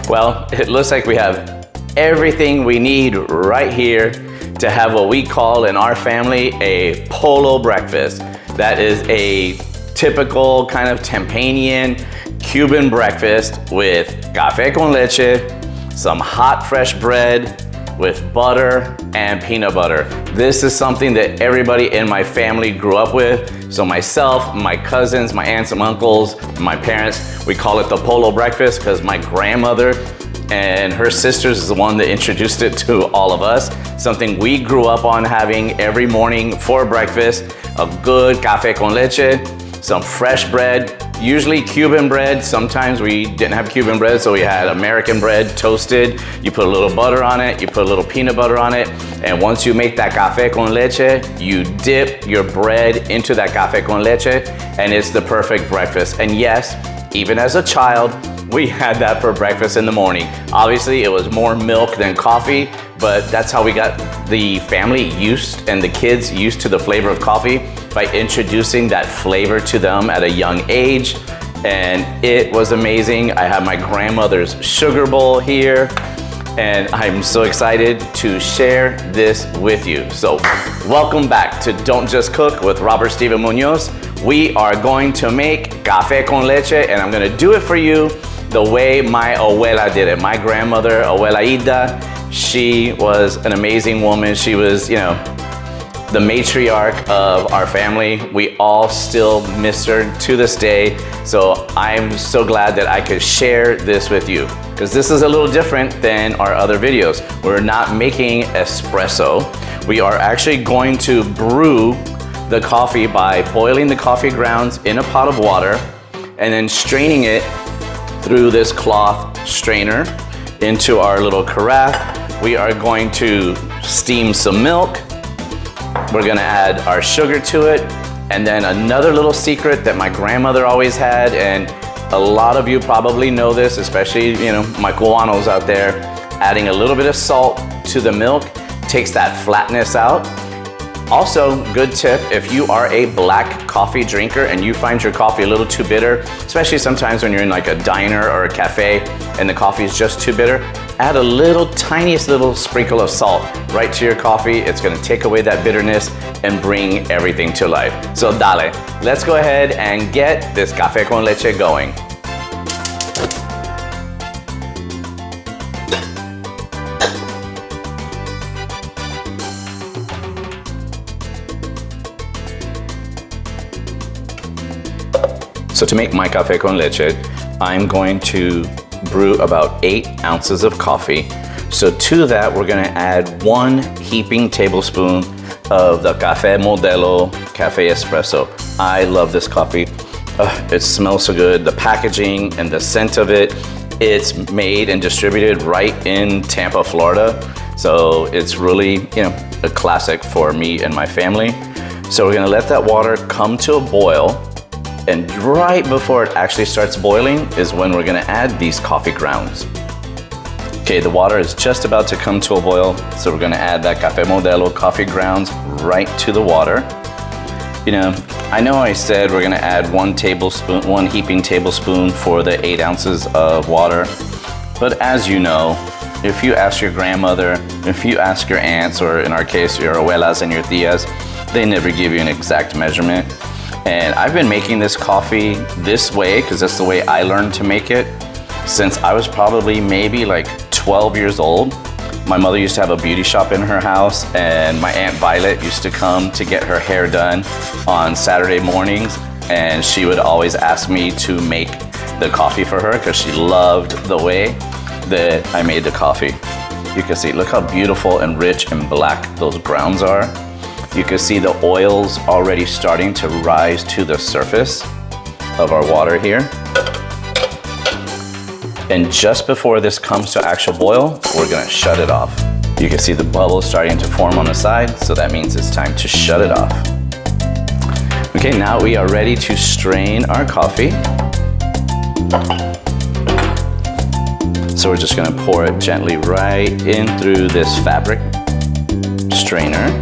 Well, it looks like we have everything we need right here to have what we call in our family a polo breakfast. That is a typical kind of Tampanian Cuban breakfast with Cafe Con Leche, some hot fresh bread with butter and peanut butter. This is something that everybody in my family grew up with. So myself, my cousins, my aunts and uncles, and my parents, we call it the polo breakfast because my grandmother and her sisters is the one that introduced it to all of us. Something we grew up on having every morning for breakfast. A good Cafe Con Leche, some fresh bread, usually Cuban bread. Sometimes we didn't have Cuban bread, so we had American bread toasted. You put a little butter on it, you put a little peanut butter on it, and once you make that Cafe Con Leche, you dip your bread into that Cafe Con Leche, and it's the perfect breakfast. And yes, even as a child, we had that for breakfast in the morning. Obviously, it was more milk than coffee, but that's how we got the family used and the kids used to the flavor of coffee, by introducing that flavor to them at a young age. And it was amazing. I have my grandmother's sugar bowl here, and I'm so excited to share this with you. So welcome back to Don't Just Cook with Robert Steven Munoz. We are going to make Cafe Con Leche, and I'm gonna do it for you the way my abuela did it. My grandmother, Abuela Ida, she was an amazing woman. She was, the matriarch of our family. We all still miss her to this day. So I'm so glad that I could share this with you, because this is a little different than our other videos. We're not making espresso. We are actually going to brew the coffee by boiling the coffee grounds in a pot of water and then straining it through this cloth strainer into our little carafe. We are going to steam some milk. We're gonna add our sugar to it, and then another little secret that my grandmother always had, and a lot of you probably know this, especially my Cubanos out there, adding a little bit of salt to the milk takes that flatness out. Also, good tip, if you are a black coffee drinker and you find your coffee a little too bitter, especially sometimes when you're in like a diner or a cafe and the coffee is just too bitter, add a tiniest little sprinkle of salt right to your coffee. It's gonna take away that bitterness and bring everything to life. So Dalé, let's go ahead and get this Cafe Con Leche going. So to make my Cafe Con Leche, I'm going to brew about 8 ounces of coffee. So to that, we're gonna add 1 heaping tablespoon of the Cafe Modelo Cafe Espresso. I love this coffee. It smells so good. The packaging and the scent of it, it's made and distributed right in Tampa, Florida. So it's really, a classic for me and my family. So we're gonna let that water come to a boil. And right before it actually starts boiling is when we're gonna add these coffee grounds. Okay, the water is just about to come to a boil, so we're gonna add that Cafe Modelo coffee grounds right to the water. I know I said we're gonna add 1 heaping tablespoon for the 8 ounces of water, but as you know, if you ask your grandmother, if you ask your aunts, or in our case, your abuelas and your tias, they never give you an exact measurement. And I've been making this coffee this way, because that's the way I learned to make it, since I was probably maybe like 12 years old. My mother used to have a beauty shop in her house, and my Aunt Violet used to come to get her hair done on Saturday mornings, and she would always ask me to make the coffee for her because she loved the way that I made the coffee. You can see, look how beautiful and rich and black those grounds are. You can see the oils already starting to rise to the surface of our water here. And just before this comes to actual boil, we're gonna shut it off. You can see the bubbles starting to form on the side, so that means it's time to shut it off. Okay, now we are ready to strain our coffee. So we're just gonna pour it gently right in through this fabric strainer.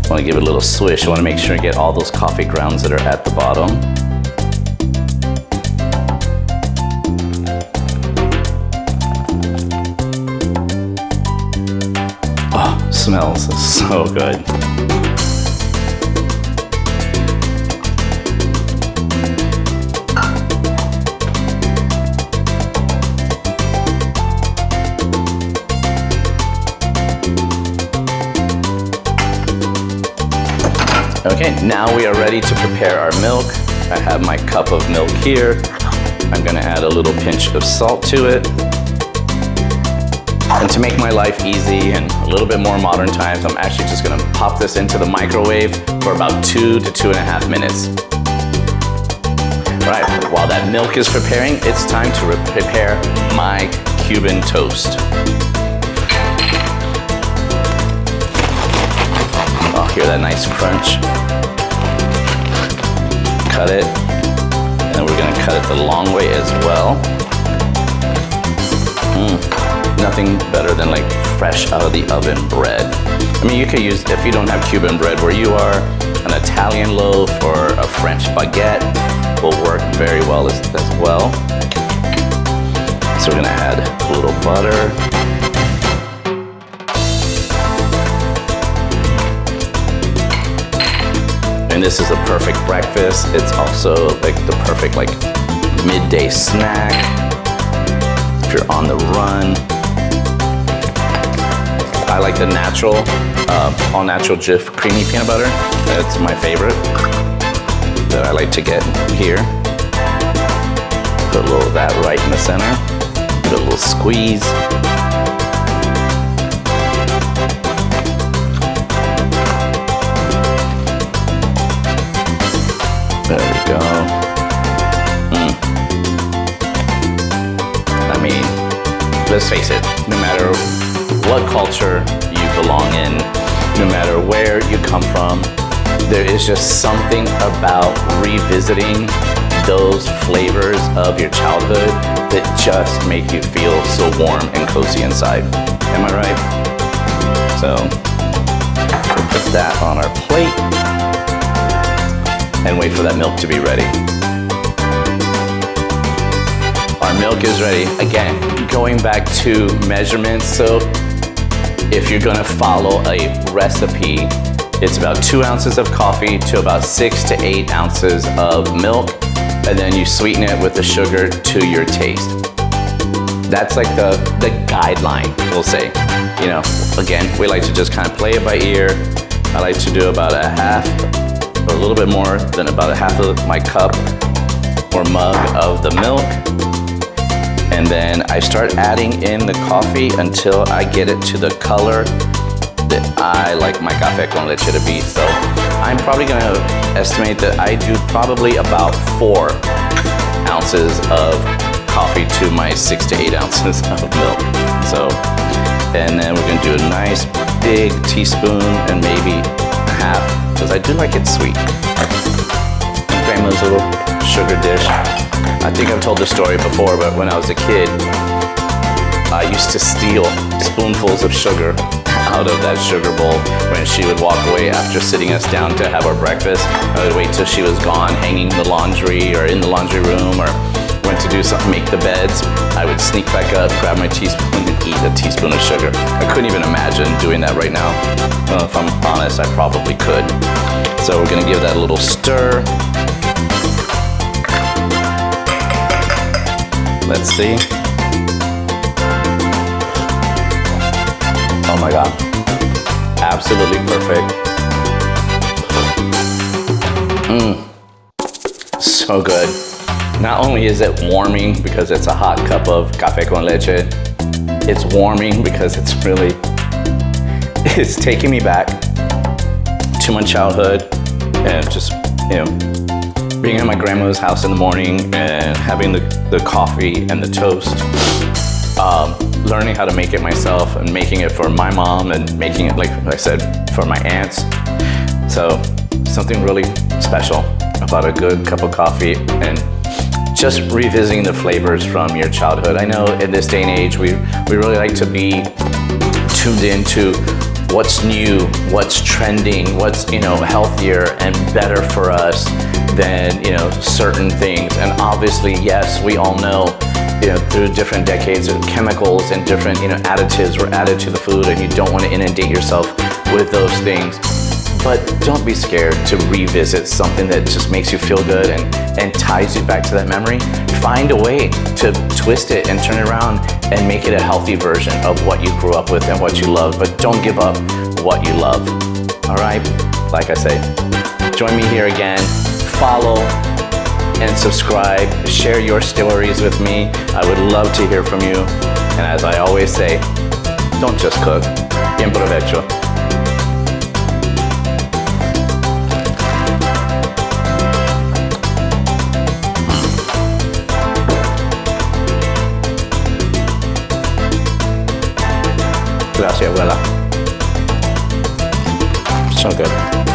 I wanna give it a little swish. I wanna make sure I get all those coffee grounds that are at the bottom. smells so good. Okay, now we are ready to prepare our milk. I have my cup of milk here. I'm gonna add a little pinch of salt to it. And to make my life easy and a little bit more modern times, I'm actually just gonna pop this into the microwave for about 2 to 2.5 minutes. All right, while that milk is preparing, it's time to prepare my Cuban toast. Oh, hear that nice crunch. Cut it, and we're gonna cut it the long way as well. Nothing better than like fresh out of the oven bread. I mean, you could use, if you don't have Cuban bread where you are, an Italian loaf or a French baguette will work very well as well. So we're gonna add a little butter. And this is a perfect breakfast. It's also like the perfect like midday snack if you're on the run. I like the natural, all natural Jif creamy peanut butter. That's my favorite that I like to get here. Put a little of that right in the center. Give it a little squeeze. There we go. I mean, let's face it, no matter what culture you belong in, no matter where you come from, there is just something about revisiting those flavors of your childhood that just make you feel so warm and cozy inside. Am I right? So, we'll put that on our plate and wait for that milk to be ready. Our milk is ready. Again, going back to measurements, so if you're gonna follow a recipe, it's about 2 ounces of coffee to about 6 to 8 ounces of milk, and then you sweeten it with the sugar to your taste. That's like the guideline, we'll say. You know, again, we like to just kind of play it by ear. I like to do about a little bit more than about a half of my cup or mug of the milk. And then I start adding in the coffee until I get it to the color that I like my Cafe Con Leche to be. So I'm probably gonna estimate that I do probably about 4 ounces of coffee to my 6 to 8 ounces of milk. So, and then we're gonna do a nice big teaspoon and maybe a half, because I do like it sweet. Grandma's little sugar dish. I think I've told this story before, but when I was a kid, I used to steal spoonfuls of sugar out of that sugar bowl when she would walk away after sitting us down to have our breakfast. I would wait till she was gone, hanging the laundry or in the laundry room, or went to do something, make the beds. I would sneak back up, grab my teaspoon, and eat a teaspoon of sugar. I couldn't even imagine doing that right now. Well, if I'm honest, I probably could. So we're gonna give that a little stir. Let's see. Oh my God. Absolutely perfect. So good. Not only is it warming because it's a hot cup of Cafe Con Leche, it's warming because it's taking me back to my childhood and just, you know, being at my grandma's house in the morning and having the coffee and the toast, learning how to make it myself and making it for my mom and making it, like I said, for my aunts. So something really special about a good cup of coffee and just revisiting the flavors from your childhood. I know in this day and age, we really like to be tuned into what's new, what's trending, what's, you know, healthier and better for us than, you know, certain things. And obviously, yes, we all know through different decades, chemicals and different additives were added to the food, and you don't want to inundate yourself with those things. But don't be scared to revisit something that just makes you feel good and ties you back to that memory. Find a way to twist it and turn it around and make it a healthy version of what you grew up with and what you love, but don't give up what you love. All right? Like I say, join me here again. Follow and subscribe. Share your stories with me. I would love to hear from you. And as I always say, don't just cook. Bien provecho. Gracias, abuela. So good.